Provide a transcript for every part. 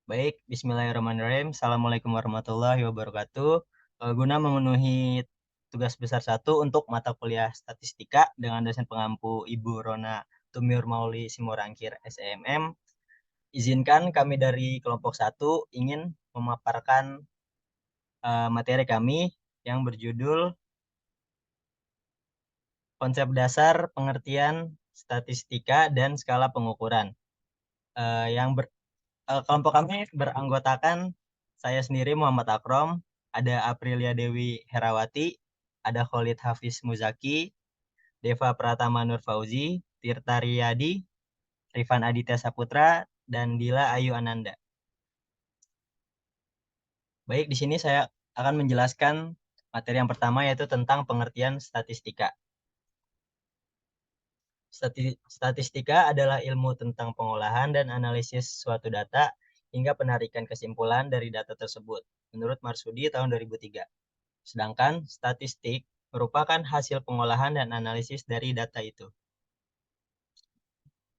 Baik, Bismillahirrahmanirrahim. Assalamualaikum warahmatullahi wabarakatuh. Guna memenuhi tugas besar 1 untuk mata kuliah statistika dengan dosen pengampu Ibu Rona Tumiur Mauli Simorangkir SEMM, izinkan kami dari kelompok 1 ingin memaparkan materi kami yang berjudul Konsep Dasar Pengertian Statistika dan Skala Pengukuran. Kelompok kami beranggotakan saya sendiri Muhammad Akrom, ada Aprilia Dewi Herawati, ada Khalid Hafiz Muzaki, Deva Pratama Nur Fauzi, Tirta Riyadi, Rifan Aditya Saputra, dan Dila Ayu Ananda. Baik, di sini saya akan menjelaskan materi yang pertama yaitu tentang pengertian statistika. Statistika adalah ilmu tentang pengolahan dan analisis suatu data hingga penarikan kesimpulan dari data tersebut, menurut Marsudi tahun 2003. Sedangkan statistik merupakan hasil pengolahan dan analisis dari data itu.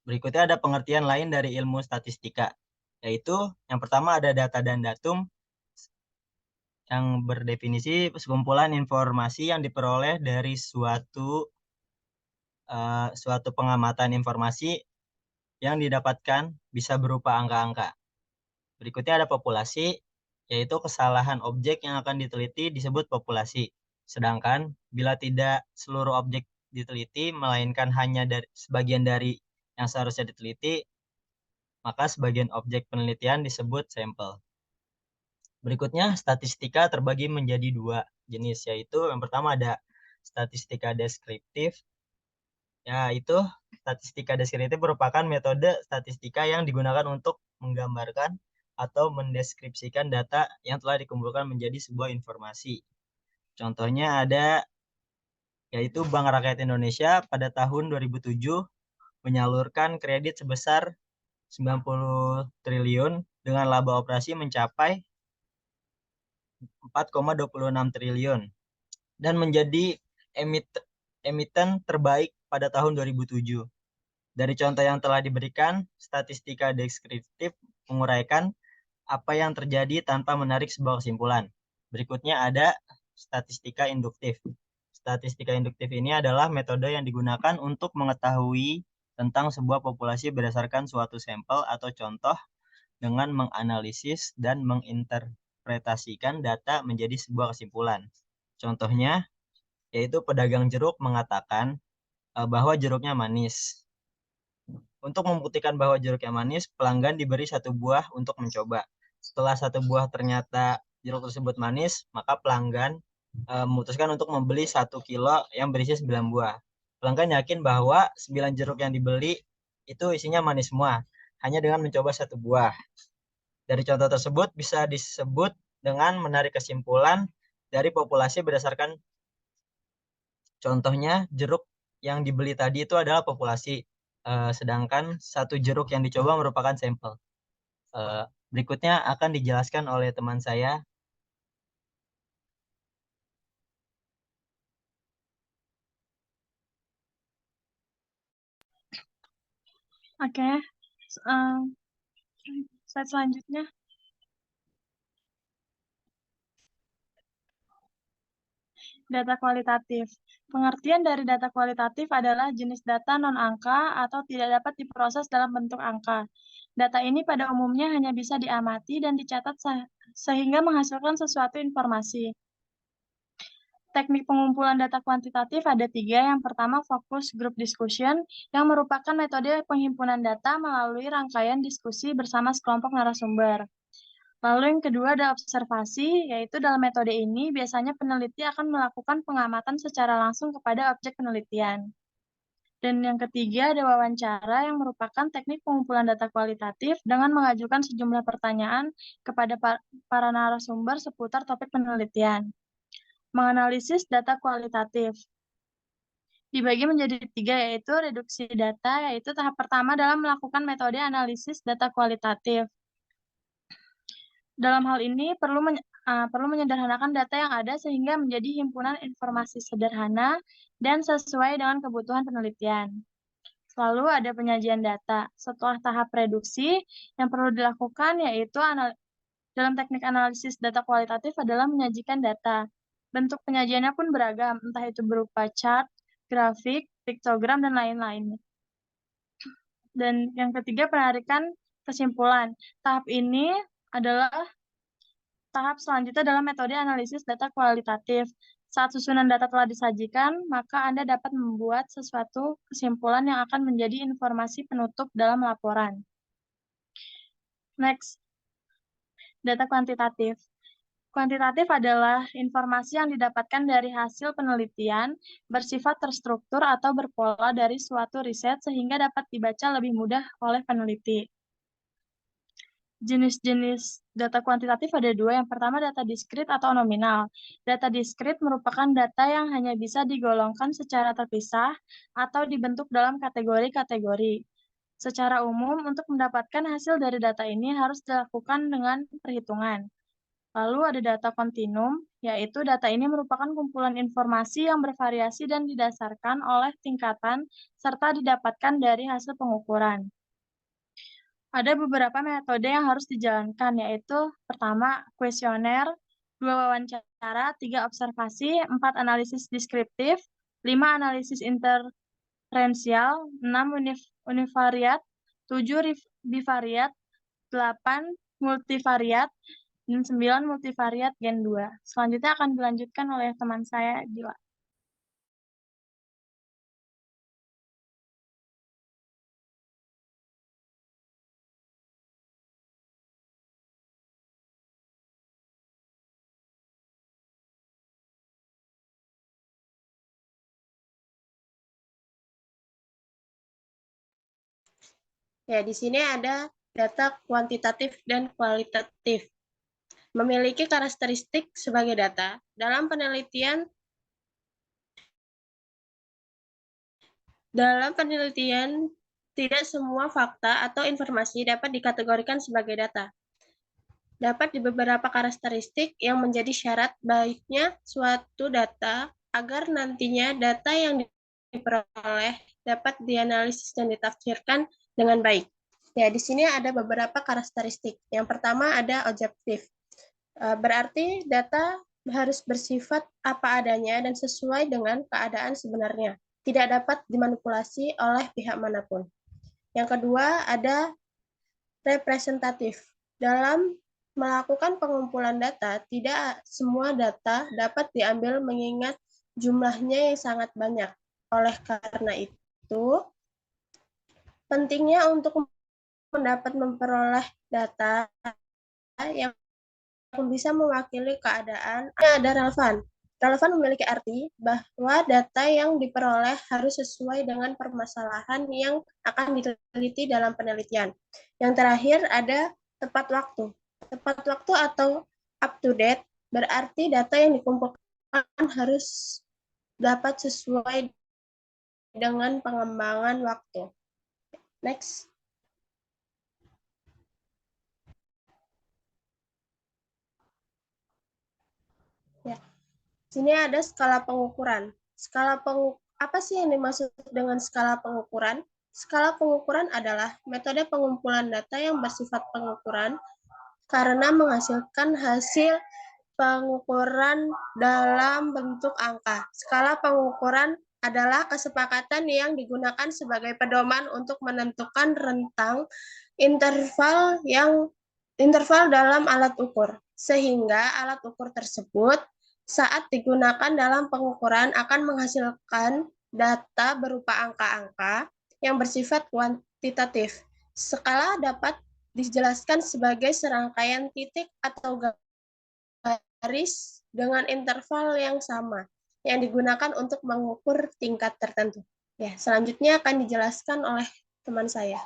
Berikutnya ada pengertian lain dari ilmu statistika, yaitu yang pertama ada data dan datum, yang berdefinisi sekumpulan informasi yang diperoleh dari suatu pengamatan informasi yang didapatkan bisa berupa angka-angka. Berikutnya ada populasi, yaitu kesalahan objek yang akan diteliti disebut populasi. Sedangkan bila tidak seluruh objek diteliti, melainkan hanya sebagian dari yang seharusnya diteliti, maka sebagian objek penelitian disebut sampel. Berikutnya, statistika terbagi menjadi 2 jenis, yaitu yang pertama ada statistika deskriptif, yaitu statistika deskriptif merupakan metode statistika yang digunakan untuk menggambarkan atau mendeskripsikan data yang telah dikumpulkan menjadi sebuah informasi. Contohnya ada yaitu Bank Rakyat Indonesia pada tahun 2007 menyalurkan kredit sebesar 90 triliun dengan laba operasi mencapai 4,26 triliun dan menjadi emiten terbaik pada tahun 2007. Dari contoh yang telah diberikan, statistika deskriptif menguraikan apa yang terjadi tanpa menarik sebuah kesimpulan. Berikutnya ada statistika induktif. Statistika induktif ini adalah metode yang digunakan untuk mengetahui tentang sebuah populasi berdasarkan suatu sampel atau contoh dengan menganalisis dan menginterpretasikan data menjadi sebuah kesimpulan. Contohnya, yaitu pedagang jeruk mengatakan bahwa jeruknya manis. Untuk membuktikan bahwa jeruknya manis, pelanggan diberi 1 buah untuk mencoba. Setelah 1 buah ternyata jeruk tersebut manis, maka pelanggan memutuskan untuk membeli 1 kilo yang berisi 9 buah. Pelanggan yakin bahwa 9 jeruk yang dibeli itu isinya manis semua, hanya dengan mencoba 1 buah. Dari contoh tersebut bisa disebut dengan menarik kesimpulan dari populasi berdasarkan contohnya jeruk yang dibeli tadi itu adalah populasi, sedangkan 1 jeruk yang dicoba merupakan sampel. Berikutnya akan dijelaskan oleh teman saya. Oke, slide selanjutnya. Data kualitatif. Pengertian dari data kualitatif adalah jenis data non-angka atau tidak dapat diproses dalam bentuk angka. Data ini pada umumnya hanya bisa diamati dan dicatat sehingga menghasilkan sesuatu informasi. Teknik pengumpulan data kuantitatif ada 3. Yang pertama, focus group discussion, yang merupakan metode penghimpunan data melalui rangkaian diskusi bersama sekelompok narasumber. Lalu yang kedua ada observasi, yaitu dalam metode ini biasanya peneliti akan melakukan pengamatan secara langsung kepada objek penelitian. Dan yang ketiga ada wawancara, yang merupakan teknik pengumpulan data kualitatif dengan mengajukan sejumlah pertanyaan kepada para narasumber seputar topik penelitian. Menganalisis data kualitatif dibagi menjadi 3, yaitu reduksi data, yaitu tahap pertama dalam melakukan metode analisis data kualitatif. Dalam hal ini perlu menyederhanakan data yang ada sehingga menjadi himpunan informasi sederhana dan sesuai dengan kebutuhan penelitian. Lalu ada penyajian data. Setelah tahap reduksi, yang perlu dilakukan yaitu dalam teknik analisis data kualitatif adalah menyajikan data. Bentuk penyajiannya pun beragam, entah itu berupa chart, grafik, piktogram, dan lain-lain. Dan yang ketiga, penarikan kesimpulan. Tahap ini adalah tahap selanjutnya dalam metode analisis data kualitatif. Saat susunan data telah disajikan, maka Anda dapat membuat sesuatu kesimpulan yang akan menjadi informasi penutup dalam laporan. Next, data kuantitatif. Kuantitatif adalah informasi yang didapatkan dari hasil penelitian, bersifat terstruktur atau berpola dari suatu riset sehingga dapat dibaca lebih mudah oleh peneliti. Jenis-jenis data kuantitatif ada dua. Yang pertama data diskrit atau nominal. Data diskrit merupakan data yang hanya bisa digolongkan secara terpisah atau dibentuk dalam kategori-kategori. Secara umum, untuk mendapatkan hasil dari data ini harus dilakukan dengan perhitungan. Lalu ada data kontinum, yaitu data ini merupakan kumpulan informasi yang bervariasi dan didasarkan oleh tingkatan serta didapatkan dari hasil pengukuran. Ada beberapa metode yang harus dijalankan, yaitu pertama, kuesioner, 2 wawancara, 3 observasi, 4 analisis deskriptif, 5 analisis interferensial, 6 univariat, 7 bivariat, 8 multivariat, dan 9 multivariat gen 2. Selanjutnya akan dilanjutkan oleh teman saya, Gila. Ya, di sini ada data kuantitatif dan kualitatif. Memiliki karakteristik sebagai data. Dalam penelitian, tidak semua fakta atau informasi dapat dikategorikan sebagai data. Dapat di beberapa karakteristik yang menjadi syarat baiknya suatu data agar nantinya data yang diperoleh dapat dianalisis dan ditafsirkan dengan baik. Ya, di sini ada beberapa karakteristik. Yang pertama ada objektif. Berarti data harus bersifat apa adanya dan sesuai dengan keadaan sebenarnya. Tidak dapat dimanipulasi oleh pihak manapun. Yang kedua ada representatif. Dalam melakukan pengumpulan data, tidak semua data dapat diambil mengingat jumlahnya yang sangat banyak. Oleh karena itu, pentingnya untuk memperoleh data yang bisa mewakili keadaan ada relevan. Relevan memiliki arti bahwa data yang diperoleh harus sesuai dengan permasalahan yang akan diteliti dalam penelitian. Yang terakhir ada tepat waktu. Tepat waktu atau up to date berarti data yang dikumpulkan harus dapat sesuai dengan pengembangan waktu. Next. Ya. Sini ada skala pengukuran. Apa sih yang dimaksud dengan skala pengukuran? Skala pengukuran adalah metode pengumpulan data yang bersifat pengukuran karena menghasilkan hasil pengukuran dalam bentuk angka. Skala pengukuran adalah kesepakatan yang digunakan sebagai pedoman untuk menentukan rentang interval dalam alat ukur, sehingga alat ukur tersebut saat digunakan dalam pengukuran akan menghasilkan data berupa angka-angka yang bersifat kuantitatif. Skala dapat dijelaskan sebagai serangkaian titik atau garis dengan interval yang sama yang digunakan untuk mengukur tingkat tertentu. Ya, selanjutnya akan dijelaskan oleh teman saya.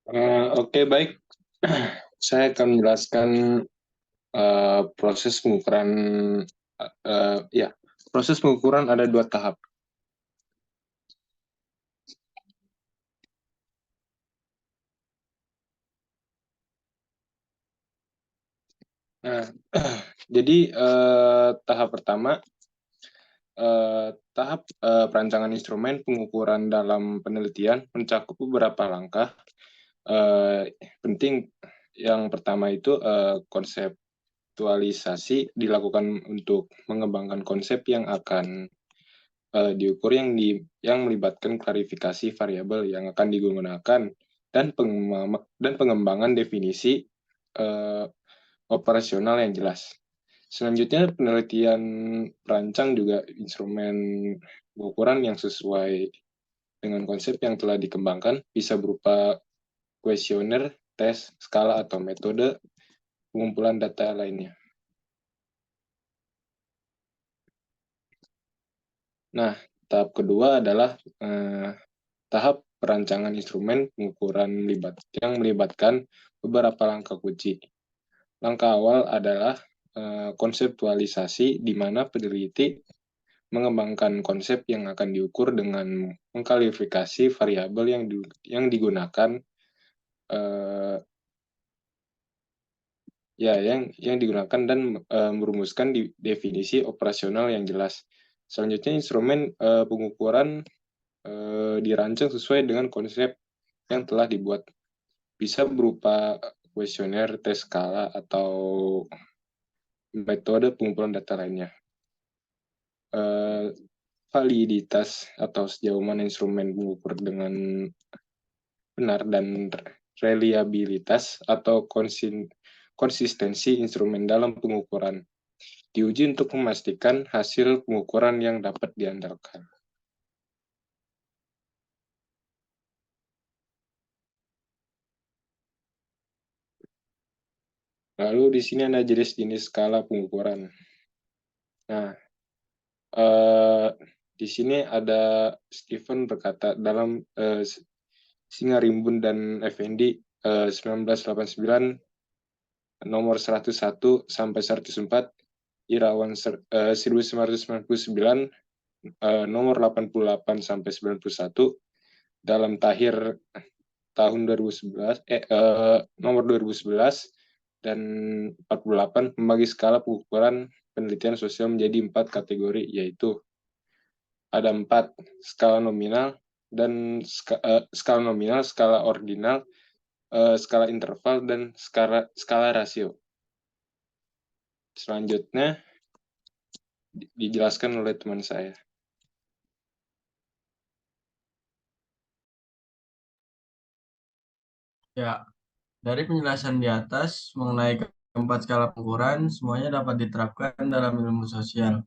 Oke, baik. Saya akan menjelaskan proses pengukuran. Ya, proses pengukuran ada 2 tahap. Nah, jadi tahap pertama, tahap perancangan instrumen pengukuran dalam penelitian mencakup beberapa langkah. Penting yang pertama itu konseptualisasi dilakukan untuk mengembangkan konsep yang akan diukur yang melibatkan klarifikasi variabel yang akan digunakan dan pengembangan definisi operasional yang jelas. Selanjutnya, penelitian perancang juga instrumen pengukuran yang sesuai dengan konsep yang telah dikembangkan, bisa berupa kuesioner, tes, skala, atau metode pengumpulan data lainnya. Nah, tahap kedua adalah tahap perancangan instrumen pengukuran yang melibatkan beberapa langkah kunci. Langkah awal adalah konseptualisasi, di mana peneliti mengembangkan konsep yang akan diukur dengan mengklarifikasi variabel yang digunakan yang digunakan dan merumuskan definisi operasional yang jelas. Selanjutnya, instrumen pengukuran dirancang sesuai dengan konsep yang telah dibuat. Bisa berupa kuesioner, tes skala, atau metode pengumpulan data lainnya. Validitas atau sejauh mana instrumen mengukur dengan benar, dan reliabilitas atau konsistensi instrumen dalam pengukuran diuji untuk memastikan hasil pengukuran yang dapat diandalkan. Lalu di sini ada jenis-jenis skala pengukuran. Nah, di sini ada Stephen berkata dalam Singarimbun dan Effendi 1989 nomor 101 sampai 104, Irawan 1999 nomor 88 sampai 91, dalam Tahir tahun 2011 nomor 2011 dan 48 membagi skala pengukuran penelitian sosial menjadi 4 kategori, yaitu ada 4: skala nominal dan skala ordinal, skala interval, dan skala rasio. Selanjutnya dijelaskan oleh teman saya. Ya, dari penjelasan di atas mengenai keempat skala pengukuran, semuanya dapat diterapkan dalam ilmu sosial.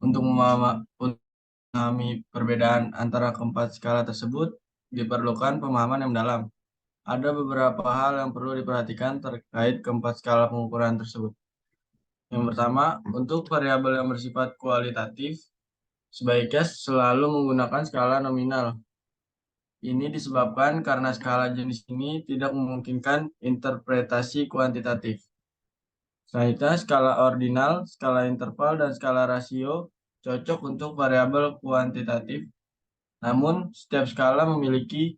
Untuk memahami perbedaan antara keempat skala tersebut, diperlukan pemahaman yang mendalam. Ada beberapa hal yang perlu diperhatikan terkait keempat skala pengukuran tersebut. Yang pertama, untuk variabel yang bersifat kualitatif, sebaiknya selalu menggunakan skala nominal. Ini disebabkan karena skala jenis ini tidak memungkinkan interpretasi kuantitatif. Selanjutnya, skala ordinal, skala interval, dan skala rasio cocok untuk variabel kuantitatif. Namun, setiap skala memiliki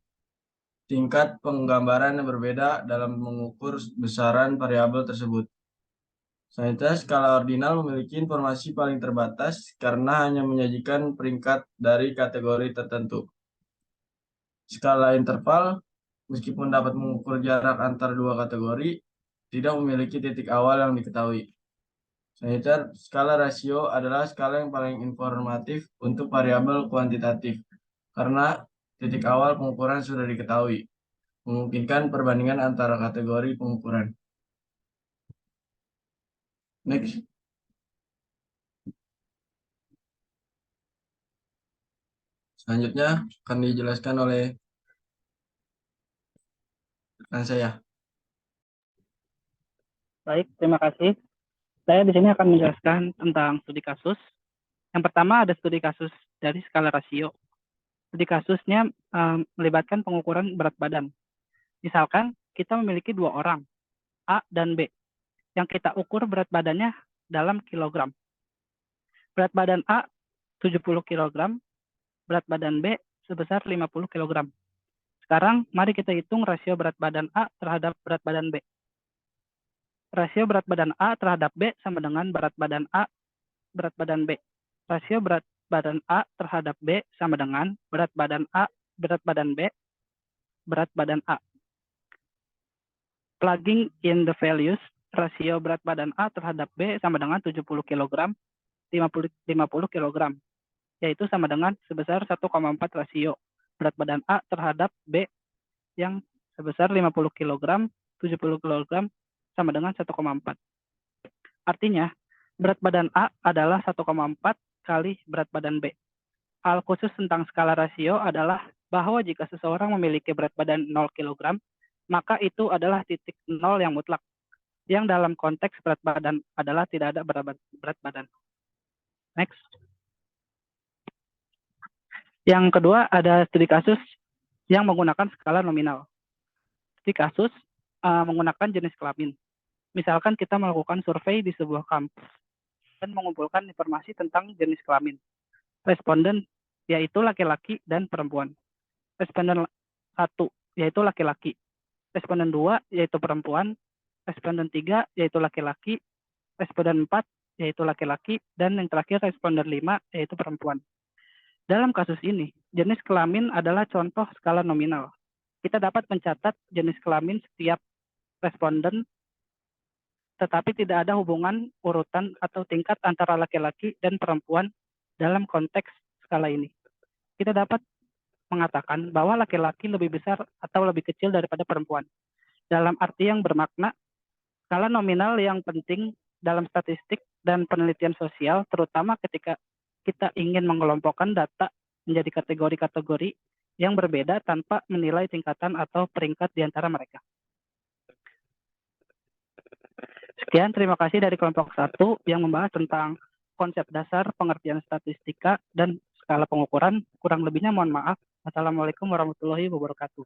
tingkat penggambaran yang berbeda dalam mengukur besaran variabel tersebut. Selanjutnya, skala ordinal memiliki informasi paling terbatas karena hanya menyajikan peringkat dari kategori tertentu. Skala interval, meskipun dapat mengukur jarak antar dua kategori, tidak memiliki titik awal yang diketahui. Selanjutnya, skala rasio adalah skala yang paling informatif untuk variabel kuantitatif, karena titik awal pengukuran sudah diketahui, memungkinkan perbandingan antara kategori pengukuran. Next. Selanjutnya akan dijelaskan oleh rekan saya. Baik, terima kasih. Saya di sini akan menjelaskan tentang studi kasus. Yang pertama ada studi kasus dari skala rasio. Studi kasusnya melibatkan pengukuran berat badan. Misalkan kita memiliki dua orang, A dan B, yang kita ukur berat badannya dalam kilogram. Berat badan A 70 kg, berat badan B sebesar 50 kg. Sekarang mari kita hitung rasio berat badan A terhadap berat badan B. Rasio berat badan A terhadap B sama dengan berat badan A, berat badan B. Rasio berat badan A terhadap B sama dengan berat badan A, berat badan B, berat badan A. Plugging in the values, rasio berat badan A terhadap B sama dengan 70 kg, 50 kg, yaitu sama dengan sebesar 1,4 rasio berat badan A terhadap B yang sebesar 50 kg, 70 kg sama dengan 1,4. Artinya, berat badan A adalah 1,4 kali berat badan B. Hal khusus tentang skala rasio adalah bahwa jika seseorang memiliki berat badan 0 kg, maka itu adalah titik 0 yang mutlak, yang dalam konteks berat badan adalah tidak ada berat badan. Next. Yang kedua ada studi kasus yang menggunakan skala nominal. Studi kasus menggunakan jenis kelamin. Misalkan kita melakukan survei di sebuah kampus dan mengumpulkan informasi tentang jenis kelamin. Responden yaitu laki-laki dan perempuan. Responden 1 yaitu laki-laki. Responden 2 yaitu perempuan. Responden 3 yaitu laki-laki. Responden 4 yaitu laki-laki. Dan yang terakhir responden 5 yaitu perempuan. Dalam kasus ini, jenis kelamin adalah contoh skala nominal. Kita dapat mencatat jenis kelamin setiap responden, tetapi tidak ada hubungan urutan atau tingkat antara laki-laki dan perempuan dalam konteks skala ini. Kita dapat mengatakan bahwa laki-laki lebih besar atau lebih kecil daripada perempuan. Dalam arti yang bermakna, skala nominal yang penting dalam statistik dan penelitian sosial, terutama ketika kita ingin mengelompokkan data menjadi kategori-kategori yang berbeda tanpa menilai tingkatan atau peringkat di antara mereka. Sekian, terima kasih dari kelompok 1 yang membahas tentang konsep dasar pengertian statistika dan skala pengukuran. Kurang lebihnya mohon maaf. Assalamualaikum warahmatullahi wabarakatuh.